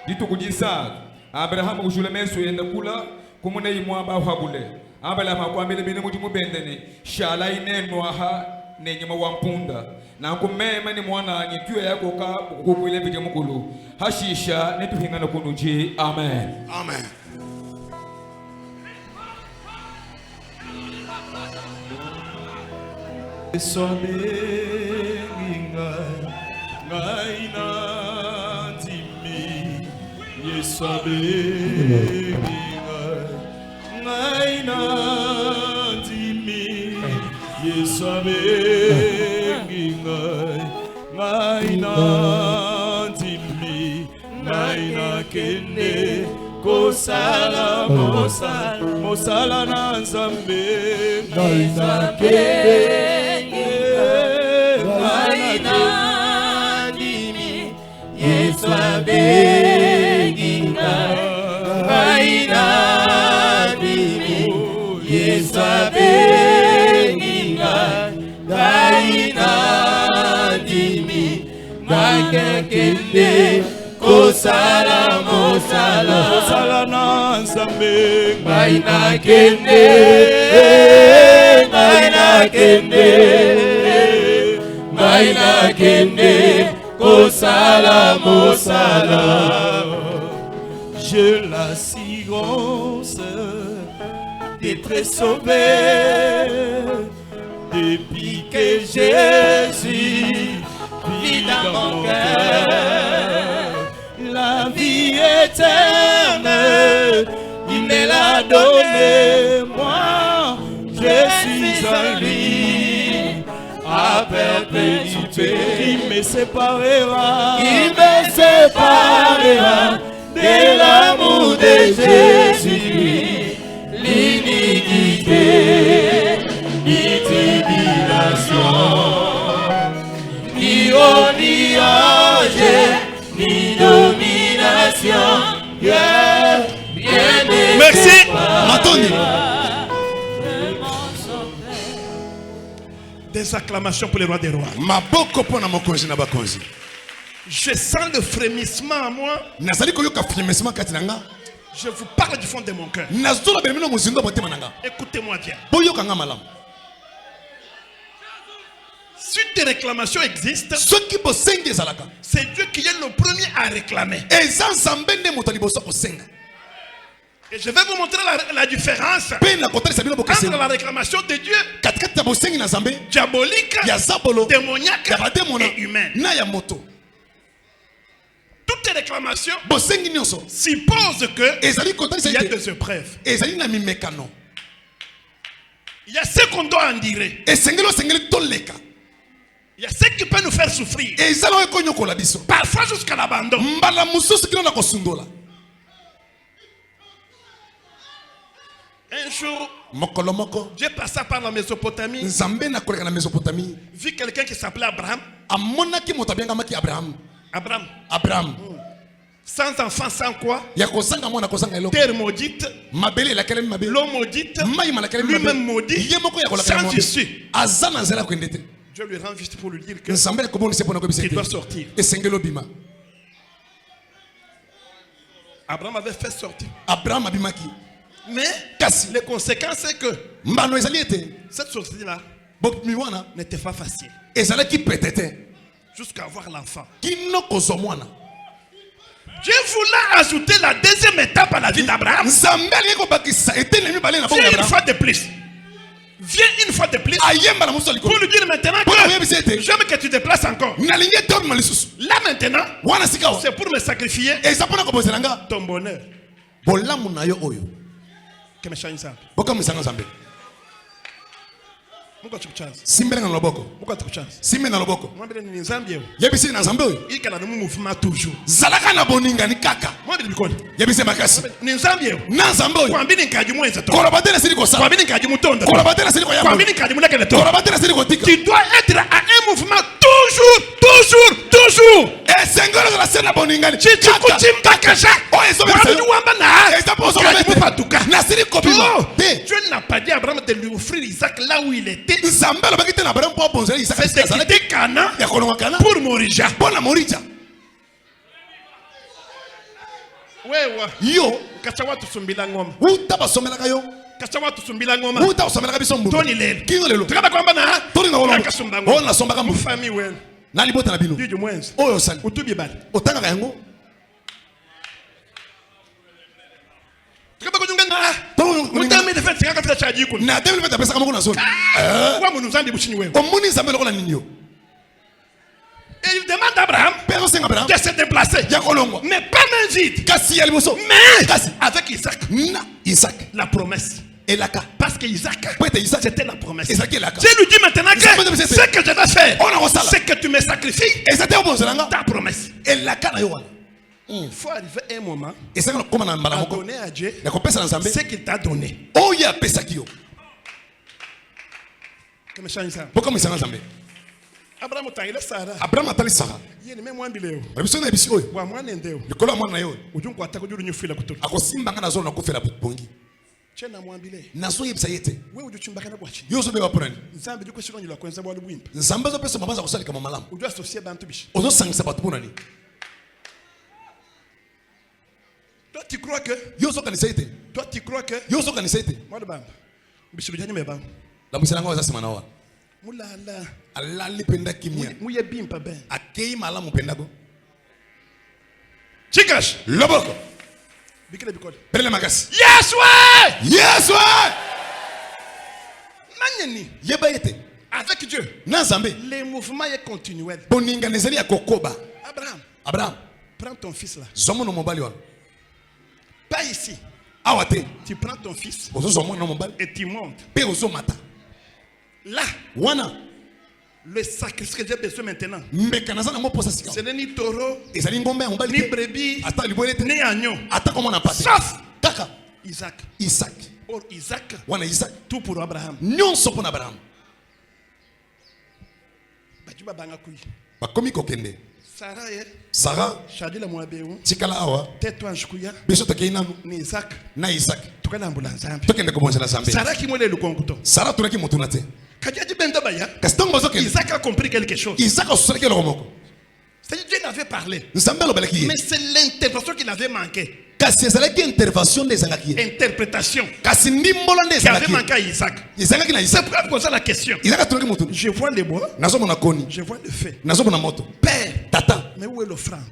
ditu kujisa Abraham ushule meso yenda kula kumune imwaba habule abala makwambile bine muti mubendene shala ineno aha nenyama wampunda na kumema ni mwana nyitwe yako ka kukwile vija mukulu hashisha netuhingana kunuji. Amen. Amen. Yesabenga ngaina timi Yesabenga ngaina timi Yesabenga ngaina timi ngaina kende kosala mosala na Nzambe ngaina kende Yesu abenginga ngaina dimi Yesu abenginga ngaina dimi ngakekende kosala mosala na Nzambe ngaina kende ngaina kende Kosala mosala, j'ai l'assurance d'être sauvé depuis que Jésus vit dans mon cœur. La vie éternelle, il me l'a donnée, moi je suis en lui. À perpétuité, qui me séparera de l'amour de Jésus, l'iniquité, ni tribulation, ni oniage, ni domination. Merci, Matoni. Des acclamations pour les rois des rois. Je sens le frémissement en moi. Je vous parle du fond de mon cœur. Écoutez-moi bien. Si des réclamations existent, c'est Dieu qui est le premier à réclamer. Et je vais vous montrer la différence entre la réclamation de Dieu, diabolique, démoniaque et humaine. Toutes les réclamations supposent qu'il y a des épreuves. Il y a ce qu'on doit endurer. Il y a ce qui peut nous faire souffrir. Parfois jusqu'à l'abandon. Un jour, Dieu passa par la Mésopotamie. Vu quelqu'un qui s'appelait Abraham. Abraham. Sans enfant, sans quoi? Terre maudite. L'eau maudite. Lui-même maudit. Sans issue. Dieu lui rend juste pour lui dire qu'il doit sortir. Abraham avait fait sortir. Mais les conséquences, c'est que cette sortie-là n'était pas facile. Jusqu'à avoir l'enfant. Dieu voulait ajouter la deuxième étape à la vie d'Abraham. Une fois de plus. Viens une fois de plus pour lui dire maintenant que j'aime que tu te déplaces encore. Là maintenant, c'est pour me sacrifier ton bonheur. Que me change ça. Simbele na loboko. Simbele na loboko. Yebisi na Nzambe oyo. Zalaka na boninga ni kaka. Yebisi makasi. Na Nzambe oyo. Kolabatela sili ko sala. Kolabatela sili ko yamba. Kolabatela sili ko tika. Tu dois être à un mouvement toujours. Et sengolo la sena boninga ni kaka. Oh eso na sili ko bima. Dieu n'a pas dit à Abraham de lui offrir Isaac là où il était. C'est quitté Cana pour Morija. Yo, kachawa tusumbila ngoma. Utaba somelaka yo. Kachawa tusumbila ngoma. Utaba somelaka biso mbu. Toni lelo. Kingo lelo. Tukaba kwamba na. Toni na wolo. Kasumba ngoma. Ona sombaka mbu. Famille wenu. Nali bota na bino. Dieu mwenzi. Oyo sali. Utubi bali. Otanga yango. Tukaba kujunga na. Mutami de fait sikaka fita chaji kuna. Na demi feta pesa kama kuna zone. Kwa munu nzambi bushini wewe. Omuni Nzambe lokola nini yo. Et il demande à Abraham de se déplacer. Mais pas main vide. Mais avec Isaac. La promesse. Parce que Isaac, c'était la promesse. Je lui dis maintenant que ce que je dois faire, c'est que tu me sacrifies ta promesse. Il faut arriver à un moment à donner à Dieu ce qu'il t'a donné. Que me change ça. Abraham utangile Sara. Abraham atali Sara. Yeni me mwambi leo. Babisona ebisi oyo. Wa mwana ndeo. Likolo mwana nayo. Ujungu ataka ujuru nyufila kutoka. Akosimba ngana zona kufela bongi. Chena mwambi le. Naso yebisa yete. Wewe ujuchumba kana bwachi. Yoso be baporani. Nzambe juko shiro nyula kwenza bwa lubwimba. Nzambe zo pesa mabaza kusali kama malamu. Uju associer bantu bishi. Ozo sangisa batu bonani. Toi tu crois que yoso kanisa yete. Toi tu crois que yoso kanisa yete. Mwana bamba. Bishi lujanye meba. La musala ngwa zasima nawa. Mulala. Alali penda kimia. Muye bimpa ben. Akei malamu penda go. Chikash. Loboko. Bikile bikole. Pele makasi. Yes way. Yes way. Nanyeni. Yeba yete. Avec Dieu. Na Nzambe. Les mouvements est continuel. Boninga nezali ya kokoba. Abraham. Prends ton fils là. Zomo no mobali wana. Pas ici. Awate. Tu prends ton fils. Ozo zomo no mobali. Et tu montes. Pe ozo mata. Là, wana le sacrifice que j'ai besoin maintenant, ce n'est ni taureau, ni brebis, ni agneau, sauf Isaac. Or Isaac, tout pour Abraham. Bakomi kokende. Sarah, tikala awa. Tais-toi, Jkuya. Biso takei nanu. Ni Isaac. Na Isaac. Tokende kubonjela Nzambe. Sarah qui mwele lukonguto. Sarah tunaki mutuna te. Isaac a compris quelque chose. Isaac a compris quelque chose. C'est-à-dire Dieu n'avait parlé. Mais c'est l'interprétation qu'il avait manqué. Interprétation qui avait manqué à Isaac. C'est pourquoi je pose la question. Je vois les bois. Je vois le feu. Père. Tata. Mais où est l'offrande?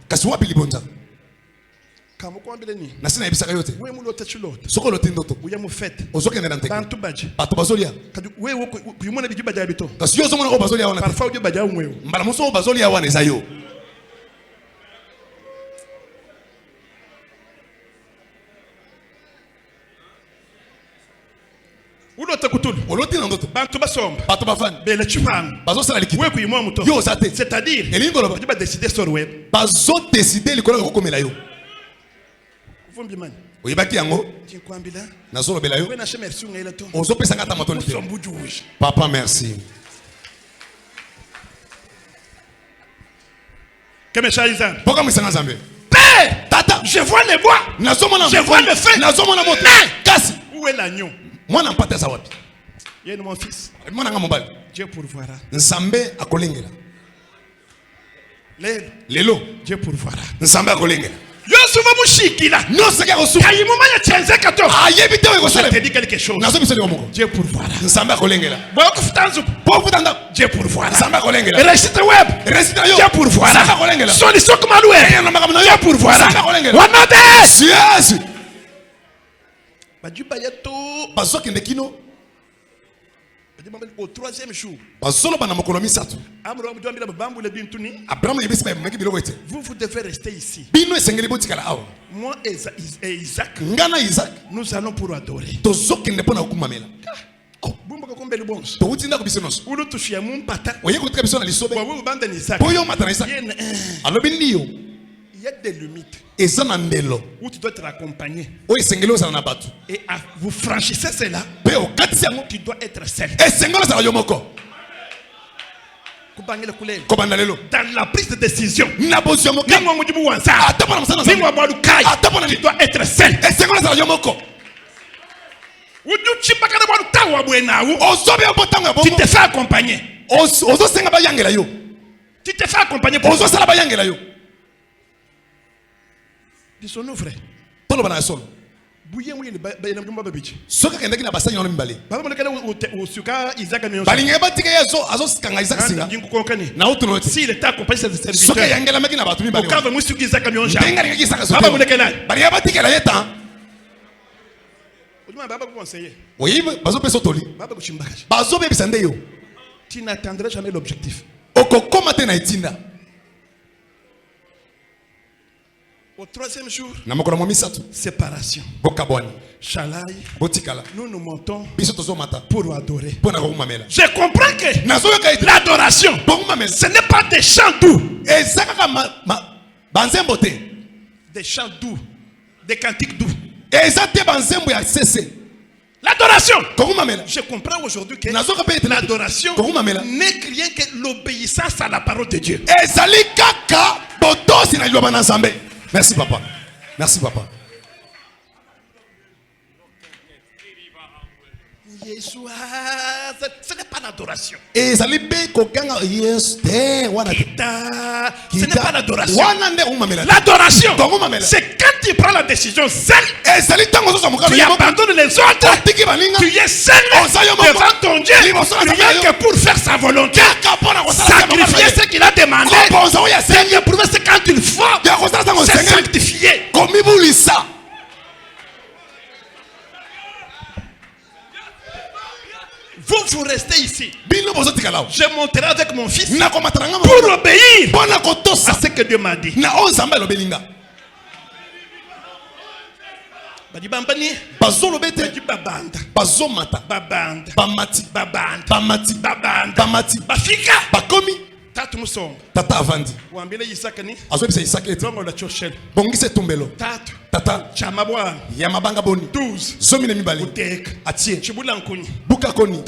Nasina yebisaka yote. Wewe mulote chilote. Soko lote ndoto. Uya mufete. Ozokende na nteke. Bantu baje. Bato bazolia. Wewe kuyumona biju baje bito. Kasi yo zomona ko bazolia wana. Parfois uje baje umwewe. Mbala muso ko bazolia wana ezayo. Ulote kutulu. Olote na ndoto. Bantu basomba. Bato bafani. Bele chifanga. Bazo sala likiti. Wewe kuyumwa muto. Yo zate. C'est-à-dire. Elingo lo. Baju ba décider sur web. Bazo décider likolo ko komela yo. Vumbi man. Oyebaki yango. Tinkwambila. Nazolo bela yo. Wewe na merci ngela to. Ozo pesa ngata matoni te. Papa merci. Que me chaisa. Pourquoi me sanga Nzambe? Père, tata, je vois les bois. Je vois le feu. Nazomona moto. Kasi. Où est l'agneau? Mwana mpata za wapi? Yeye mon fils. Mwana nga mobali. Dieu pourvoira. Nzambe akolengela. Lelo. Dieu pourvoira. Nzambe akolengela. Yosuva mushikila. Non c'est quelque Kayimuma ya chenze kato. Ayebite we Je te dis quelque chose. Nazo biseli omoko. Dieu pourvoira. Nzambe akolengela. Boyo kufutanzu. Po kutanda. Dieu pourvoira. Nzambe akolengela. Récite web. Récite yo. Dieu pourvoira. Nzambe akolengela. Solution comme loué. Dieu pourvoira. Nzambe akolengela. Wanade. Yes. Bajuba yeto. Bazokende kino. Au troisième jour, vous devez rester ici. Moi et Isaac, nous allons pour adorer. Il y a des limites où tu dois être accompagné. Et vous franchissez cela, tu dois être seul. Dans la prise de décision, tu dois être seul. Tu te fais accompagner. Tu te fais accompagner pour disons-nous frère. Si l'État accompagne ses serviteurs, tu n'atteindras jamais l'objectif. Au troisième jour, séparation. Shalai, nous nous montons pour adorer. Je comprends que l'adoration, ce n'est pas des chants doux. Des chants doux, des cantiques doux. L'adoration. Je comprends aujourd'hui que l'adoration n'est rien que l'obéissance à la parole de Dieu. Merci papa. Merci papa. Ce n'est pas l'adoration. Ce n'est pas l'adoration. L'adoration, c'est quand tu prends la décision seul, tu abandonnes les autres, tu es seul devant ton Dieu, rien que pour faire sa volonté, sacrifier ce qu'il a demandé, c'est prouver ce quand il faut, c'est sanctifié. Vous restez ici. Je monterai avec mon fils pour obéir à ce que Dieu m'a dit. Tata avandi. Azobisa Isaac eti. Bongise tumbelo. Tata. Yamabanga boni. 12 mibali. Atie. Buka koni.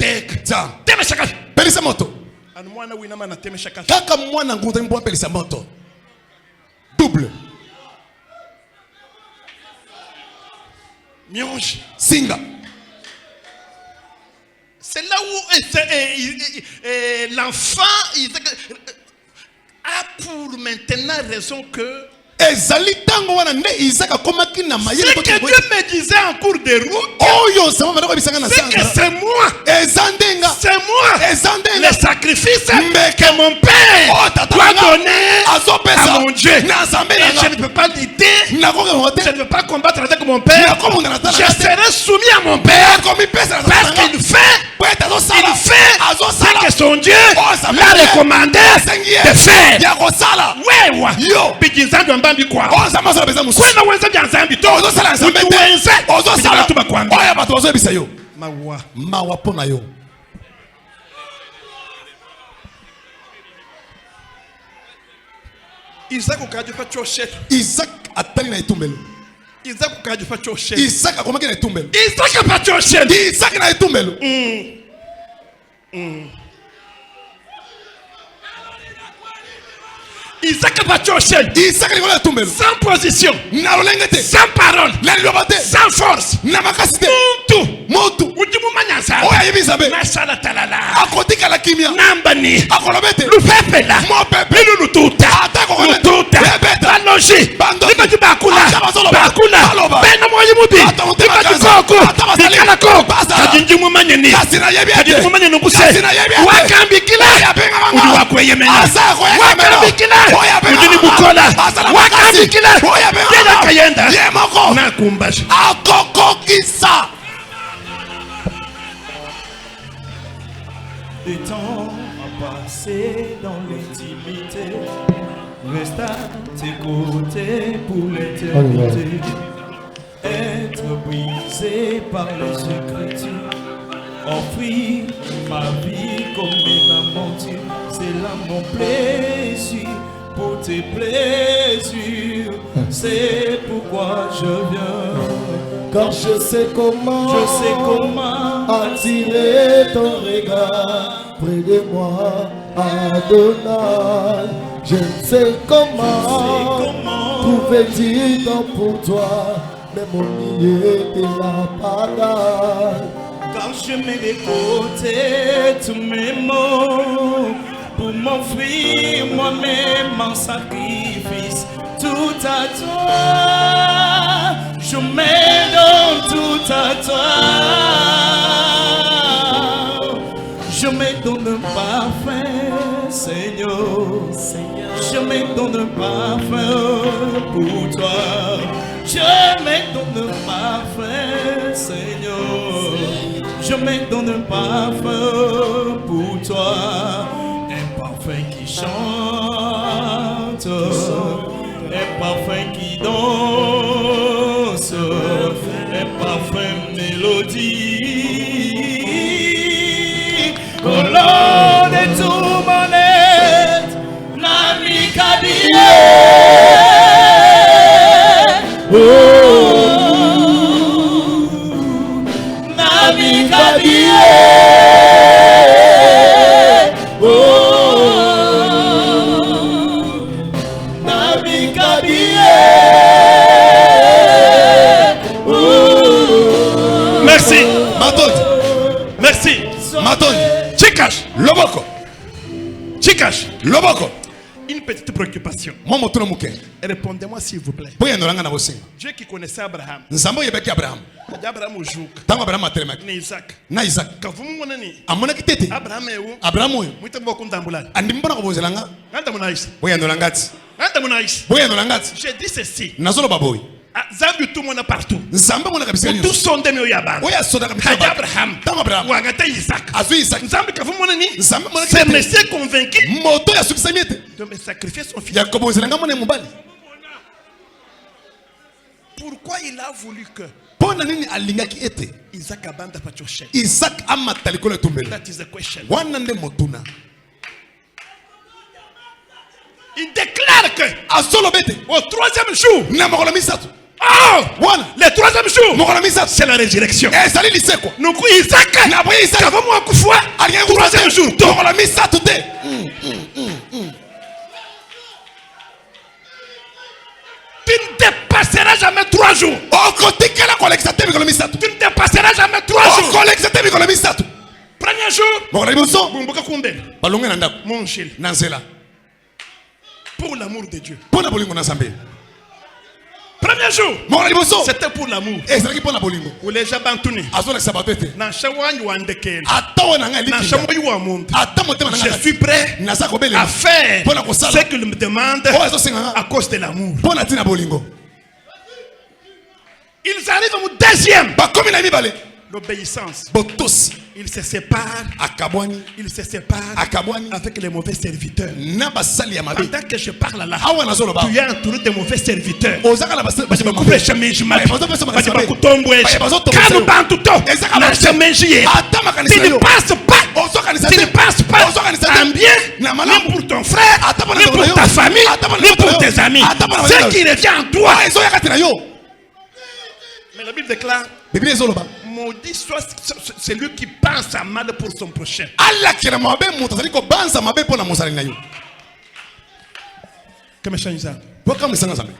Ta. Pelisa moto. Kaka mwana nguta mbo pelisa moto. Double. Mionge. Singa. C'est là où l'enfant a pour maintenant raison que ce que Dieu me disait en cours de route, c'est que c'est moi, le sacrifice que mon père doit donner à mon Dieu. Et je ne peux pas lutter, je ne peux pas combattre avec mon père, je serai soumis à mon père parce qu'il fait ce que son Dieu l'a recommandé de faire. Isaac atali na itumbelo. Isaac akomaki na itumbelo. Isaac na itumbelo. Isaac va tomber sans position, sans parole, sans force, Montu. Nambani. Lupepela. Lututa. Baloji. Bakula. Bena Moyimubi. Koko. Nikala Koko. Kajinjumu Manyeni. Kajinjumu Manyeni Nukuse. Wakambikila. Uliwakweyemena. Wakambikila. Udini Bukola. Wakambikila. Yeda Kayenda. Nakumbashi. Akoko Kisa. des temps à passer dans l'intimité. Reste à tes côtés pour l'éternité. Être brisé par les écritures. Offrir ma vie comme une aventure. C'est là mon plaisir pour tes plaisirs. C'est pourquoi je viens. Car je sais comment attirer ton regard près de moi, Adonai. Je ne sais comment trouver du temps pour toi, mais mon milieu de la bataille. Quand je mets de côté tous mes mots pour m'offrir moi-même en sacrifice, tout à toi, je me donne tout à toi. Je me donne parfait, Seigneur. Je me donne parfait pour toi. Je me donne parfait, Seigneur. Je me donne parfait pour toi. Un parfait qui chante, un parfait qui danse, un parfait mélodie. Colonne de tout mon être, Nami Kabie. Nami Kabie. Nami Kabie. Merci. Matoni. Merci. Matoni. Chikash. Loboko. Chikash. Loboko. Une petite préoccupation. Moi motono muke. Répondez-moi s'il vous plaît. Poya nolanga na bosinga. Dieu qui connaissait Abraham. Nzambo yebeki Abraham. Abraham au jour. Tango Abraham atelemaki. Ni Isaac. Na Isaac. Quand vous me monnaie. Amonaki tete. Abraham est où? Abraham oyo. Muita beaucoup d'ambulants. Andi mbona kobozelanga. Anta munaïs. Poya nolangati. Anta munaïs. Poya nolangati. J'ai dit ceci. Nazolo baboy. Zambi tout le monde partout. Nzambe mona kabisa Tous sont des mieux yabana. Oya soda kabisa. Hadi Abraham. Tango Abraham. Wangata Isaac. Azu Isaac. Zambi quand vous monnaie. Nzambe mona C'est monsieur convaincu moto ya sukisa miete. de me sacrifier son fils. Ya kobozelanga mona mobali. Pourquoi il a voulu que Pona nini alingaki ete Isaac abanda pachoche? Isaac amata likolo tumbele. That is the question. Wana nde motuna. Il déclare que Asolo bete. au troisième jour, Na mokolo misatu. oh, Wana. le troisième jour, Mokolo misatu. c'est la résurrection. Ezali lisekwa. Donc Isaac, Na boye Isaac. avant moi kufwa, Alien troisième jour, donc Mokolo misatu te. tu ne dépasseras jamais 3 jours. Okotikela kolekisa te mikolo misatu. Tu ne dépasseras jamais 3 jours. Kolekisa te mikolo misatu. Premier jour, Mokolo liboso. Bumbuka Kumbel, Balonge na ndako. mon chil, Na nzela. pour l'amour de Dieu. Pona bolingo na Nzambe. Premier jour, Mokolo liboso. c'était pour l'amour. Ezalaki pona bolingo. Où les gens bantouné. Azolekisa bato ete. Na shawanyu wandekele. Ata wana ngai Na likinga. shawanyu wa monde. Ata motema na Je ngai. suis prêt Naza kobelela. à faire Pona kosala. ce qu'il me demande Oh ezosenga. à cause de l'amour. Pona tina bolingo. Ils arrivent au deuxième. Bakomi na mibale. L'obéissance. Botos. Ils se séparent. Akabwani. Ils se séparent Akabwani. avec les mauvais serviteurs. Na basali ya mabe. Pendant que je parle là, Awa nazolo ba. tu es entouré de mauvais serviteurs. Ozaka na basali. Coupe cheminji mabi. Bato Bakutombwe. Kanu bantuto. Na cheminji. Ata makanisa Tu ne yo. passes pas. Ozokanisa Tu ne te. passes pas Ozokanisa en te. bien, Na ni malamu. pour ton frère, Ata pana ni ndeko na pour yo. ta famille, Ata pana ni ndeko pour na yo. tes amis. Ata pana Ce ndeko na qui yo. revient en toi. Ezoyaka te na yo. Mais la Bible déclare, Biblia ezoloba. maudit soit celui qui pense à mal pour son prochain. Alakira mabe moto azali kobanza mabe pona mosali na yo. Comme ça. Poka misanga Nzambe.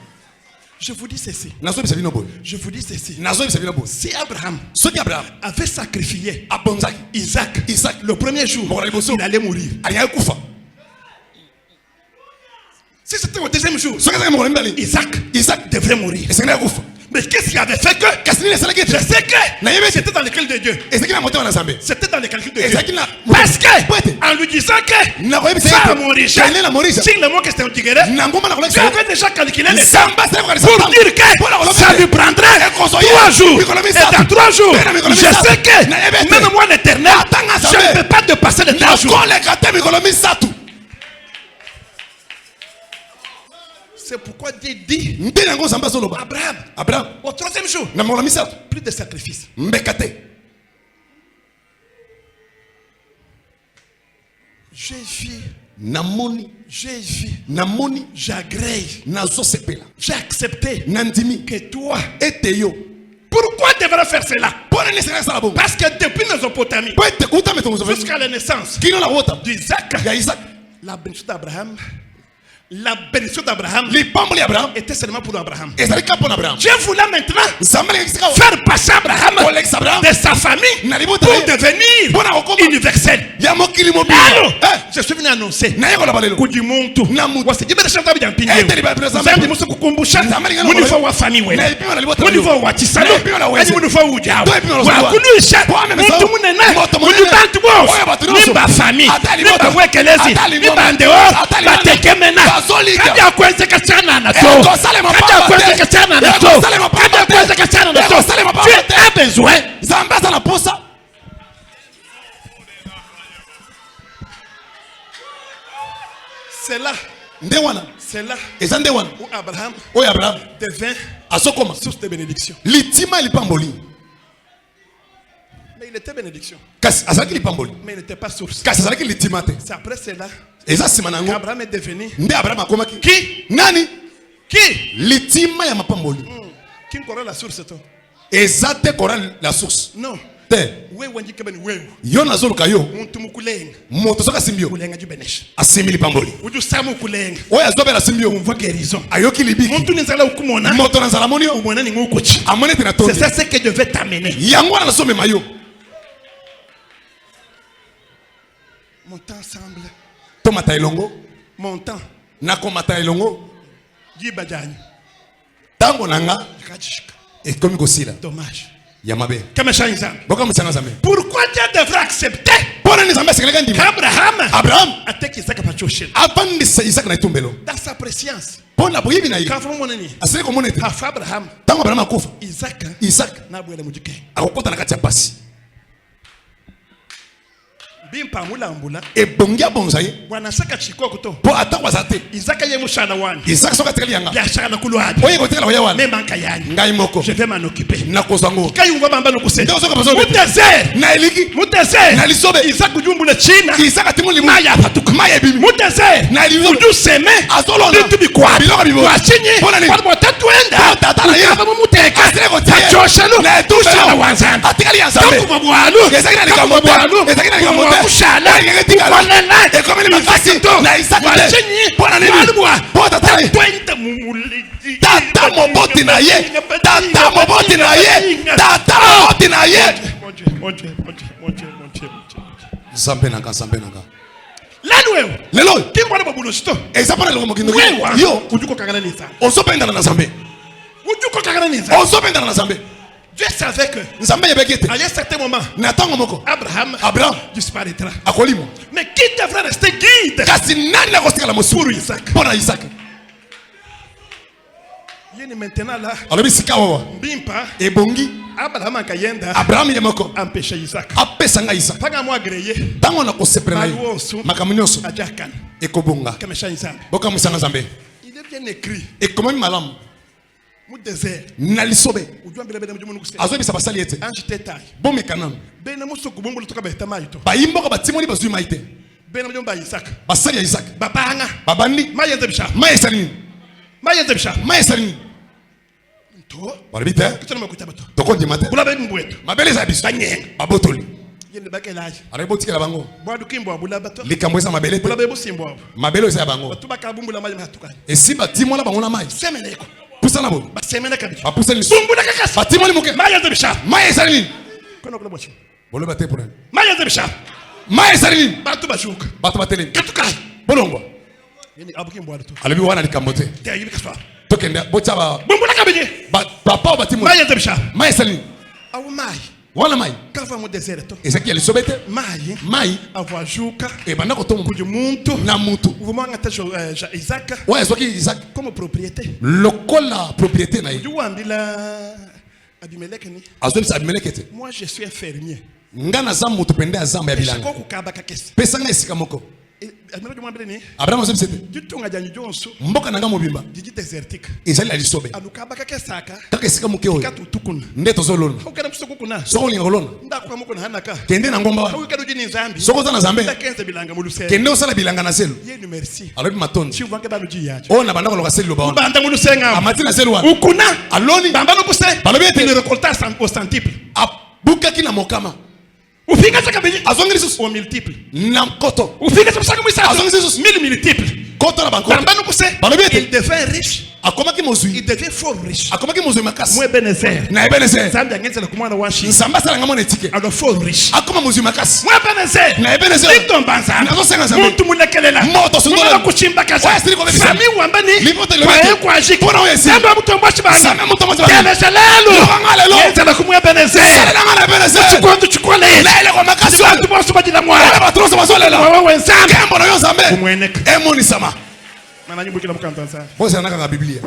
Je vous dis ceci. Nazo bisa bino boy. Je vous dis ceci. Nazo bisa bino boy. Si Abraham Soki Abraham avait sacrifié abonzaki Isaac le premier jour, il allait mourir. aliyai kufa. Si c'était au deuxième jour, Soki azaki mokolo mibale. Isaac Isaac devrait mourir. esengeli kufa. Mais qu'est-ce qui avait fait que je sais que c'était dans le calcul de Dieu. C'était dans le calcul de Dieu. Parce que en lui disant que ça a mouru, sur le mot que c'était un tigre, j'avais déjà calculé les temps pour dire que ça lui prendrait 3 jours. Et dans 3 jours, je sais que même moi l'éternel, je ne peux pas dépasser les 3 jours. C'est pourquoi Dieu dit Abraham, au 3e jour, plus de sacrifice. J'ai vu, j'agrée, j'ai accepté que toi, pourquoi tu devrais faire cela? Parce que depuis Mésopotamie jusqu'à la naissance d'Isaac, la bénédiction d'Abraham, était seulement pour Abraham. Dieu voulait maintenant faire passer Abraham de sa famille pour devenir universel. Alors, je suis venu annoncer que du monde tout. C'est là où Abraham devint source de bénédiction. Mais il était bénédiction. Mais il n'était pas source. C'est après cela qu'Abraham est devenu qui? Qui correct la source toi? La source. Non. Yo nazoluka yo moto soka simbio asimili pamboli oya azobela simbio ayoki libiki moto nazala monio amone tena tondi. C'est ça ce que devait t'amener. Yango na some mayo montant ensemble tomata elongo montant nakomata elongo jibajani tango nanga ekomi kosila dommage. Yamabe. Pourquoi Dieu devrait accepter Abraham dans sa préscience? Abraham Isaac ebongia bonzaye wanasaka chikoko to po atawazate Isaka ye mushana wani Isaac soka tekeli yanga biashara na kulwadi oye kotela oya wana même ankayani ngai moko je vais m'en occuper na kozango kayungwa bamba nokuse ndio soka bazo muteze na eliki muteze na lisobe Isaac jumbula china Isaac timuli maya patuka maya bibi muteze na lisobe udu seme azolona bitu bikwa biloko bibo wachinyi kwa motatu enda tata na yaba mumuteka asile kotia choshalo na tusha na wanzana atikali yanzabe kwa bwalu ezakina likamotwalu ezakina likamotwalu kushala ekomeli makasi na Isaac te pona nini po tata tata moboti na ye tata moboti na ye tata moboti na ye Zambe nanga lelo kimwana babulosto ezapana lelo mokindo yo ujuko kagana nisa ozopendana na Zambe ujuko kagana nisa ozopendana na Zambe Dieu savait que Nzambe yebekete à un certain moment natango moko Abraham disparaîtra. akolimo Mais qui devrait rester guide kasi nani nakosika mosu pour Isaac? Pona Isaac yeni maintenant là alobi sika wawa mbimpa ebongi Abraham akayenda Abraham yemoko empêcher Isaac apesanga Isaac panga mo agréé tango na kosepela makambo nyonso ajakan ekobonga kamesha Isaac. bokamwisanga Nzambe Il est bien écrit ekomami malamu mu désert na lisobe ujwambele bena mjumu nukuse azobisa basali ete anji tetai bomeka nanu bena musuku bombo lutoka beta maito bayimboka batimoni bazwi maite bena mjumu ba Isaac basali ya Isaac babanga babandi mayenze bisha mayesalini to balibite kitana makuta bato tokondima te bula be mbweto mabele za biso banyenga babotoli yende bakelaje arabotikela bango bwadu kimbo abula bato likambo eza mabele te bula be busimbo abo mabele eza ya bango batu bakabumbula maji matukani esi batimona bango na mai semeleko pusana bo basemena kabisa bapusani bumbula kakasi batimoni moke mayenze bisha mayesalini kono kula bochi boloba te pour mayenze bisha mayesalini batu bashuka bato batelemi katukai bolongwa yende abukimbo ado to alobi wana likambo te te yibi kaswa tokenda botaba Bumbula kabije. papa batimo Maya tebisha. mai sali Au mai. wala mai Kava mu deserto. Ezekiel sobete mai Avajuka. e banda ko tomu Kuju muntu. na mutu Vumanga tajo Isaac. ouais soki Isaac Comme propriété. lokola propriété na ye Juambila Abimelech ni. azoli sa Abimelekete Moi je suis un fermier. ngana za mutu pende azamba ya bilanga Shako kukaba kakesi. pesa nga esika moko Abimelech mwambile ni. Abraham azoli sete Jutunga janyu jonsu. mboka nanga mobimba Jiji desertique. ezali alisobe Alukaba kakesaka. kaka esika moke oyo Katu tukuna. nde tozolona Ukana msoko kuna. soko olinga kolona Ndakwa muko na hanaka. kende na ngomba wana Ukana ujini Nzambi. soko oza na zambe Ndakenze bilanga muluse. kende osala bilanga na zelo Yenu merci. alobi matondi Chivange baluji yacho. oyo na banda koloka seli loba wana Banda mulusenga. amati na zelo wana Ukuna. aloni Bamba no kuse. balobi ete Il récolta au centuple. abukaki na mokama Ufika saka biji. azongi lisusu Au multiple. na nkoto Ufika saka mwisa. azongi lisusu Mille multiple. koto na bankoto Bamba no kuse. balobi ete Il devint riche. akomaki mozwi Il devient fort riche. akomaki mozwi makasi Mwe Benezer. na ebenezer Nzambi angenzela kumwana washi. nzambe asalanga mona etike Alors fort riche. akoma mozwi makasi Mwe Benezer. na ebenezer Victor Mbanza. nazosenga nzambe Muntu mulekelela. moto sundola Mwana kuchimba kaza. Ouais, c'est comme ça. Sami wambani. Lipote le Kwa mete. kwa jiki. Pona oye si. Samba mtu mwashi bani. Samba mtu mwashi bani. Kele shalelu. Yohanga lelo. Yenzela kumwe Benezer. Salanga na ebenezer Chukwandu chukwale. lele kwa makasi Bantu bosu bajila mwa. wala batrosa bazolela Wewe nzambi. kembo na yo nzambe Kumweneka. emonisama Mana nyimbo kila mkanta sa. bozela naka na biblia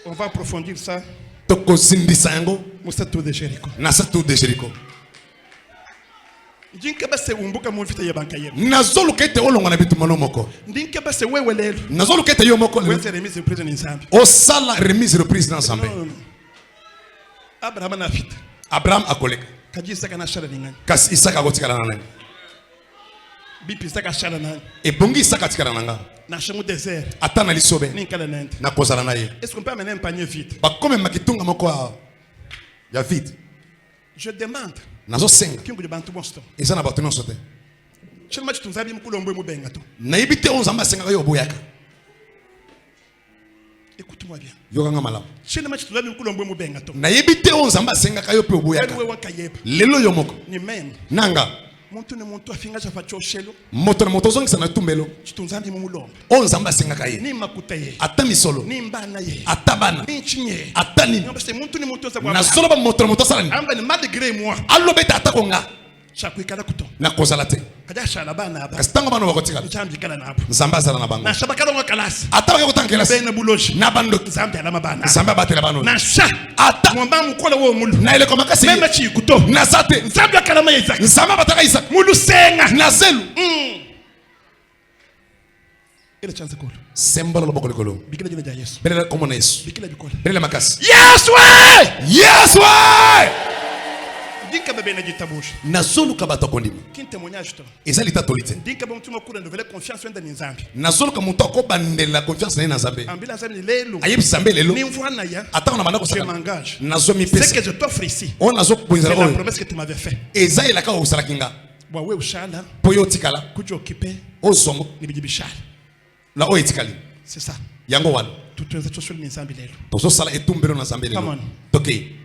On va approfondir ça. tokozindisa yango Au château de Jéricho. na château de Jéricho Ndinke base umbuka mu vita ya banka yenu. nazoluka ete olonga na bitumano moko Ndinke base wewe lelo. nazoluka ete yo moko lelo Wenze remise president nzambi. osala remise reprise na nzambe Abraham na fita. abraham akoleka Kaji saka na shara ningani. kasi isaka akotikala na nani Bipi saka shara na. ebongi isaka atikala na nga Na shangu désert. ata na lisobe Ni kala nende. nakozala na ye Est-ce qu'on peut amener un panier vide? bakomema kitunga moko ya vide Je demande. nazosenga Kingu de bantu bonsto. eza na bato nyonso te Chema chitunzabi mkulombo mu benga to. nayebi te oyo nzambe asengaka yo oboyaka Écoute-moi bien. yokanga malamu Chema chitunzabi mkulombo mu benga to. nayebi te oyo nzambe asengaka yo mpe oboyaka Wewe wakayeba. lelo yo moko Ni même. nanga Muntu ne muntu afinga cha facho shelo. moto na moto ozongisa na tumbelo Chitunzabi mu mulombo. oyo nzambe asengaka ye Ni makuta ye. ata misolo Ni mbana ye. ata bana Ni chinye. ata nini Parce que muntu ne muntu za kwa. nazoloba moto na moto asala nini Amba ni malgré moi. aloba ete atako nga Chakwikala kuto. nakozala te Kaja shala bana aba. kasi ntango bana bakotikala Chambi kala na hapo. nzambe azala na bango Na shabakala wa kalasi. ata bake kotanga kelasi Bena buloji. na bandoki Zambi alama bana. nzambe abatela bana oyo Na sha. ata Mwamba mkola wo mulu. na eleko makasi Mema ye chi kuto. naza te Zambi akalama ya Isaac. nzambe abataka isaka Mulu senga. na zelu Ile chance kolo. sembolo loboko likolo Bikila jina ja Yesu. belela kombo na yesu Bikila bikola. belela makasi Yesu we! yesu Dinka bebe na jitabusha. nazoluka bato akondima Kin témoignage to. eza litatoli te Dinka ba mtu makula nouvelle confiance wenda ni Nzambi. nazoluka moto akobandela confiance na ye na nzambe Ambila Nzambi ni lelo. ayebisa nzambe lelo Ni mvwana ya. atako na banda Je kosaka m'engage. nazwa Ce mipesa que je t'offre ici. oyo C'est nazobwinzela la oyo promesse que tu m'avais fait. eza elaka oyo osalaki nga Bwa we ushala. mpo yo otikala Kujo occupé. ozongo Ni bijibishal. na oyo etikali C'est ça. yango wana Tout un zachosho ni Nzambi lelo. tozosala etumbelo na nzambe Come lelo on. tokei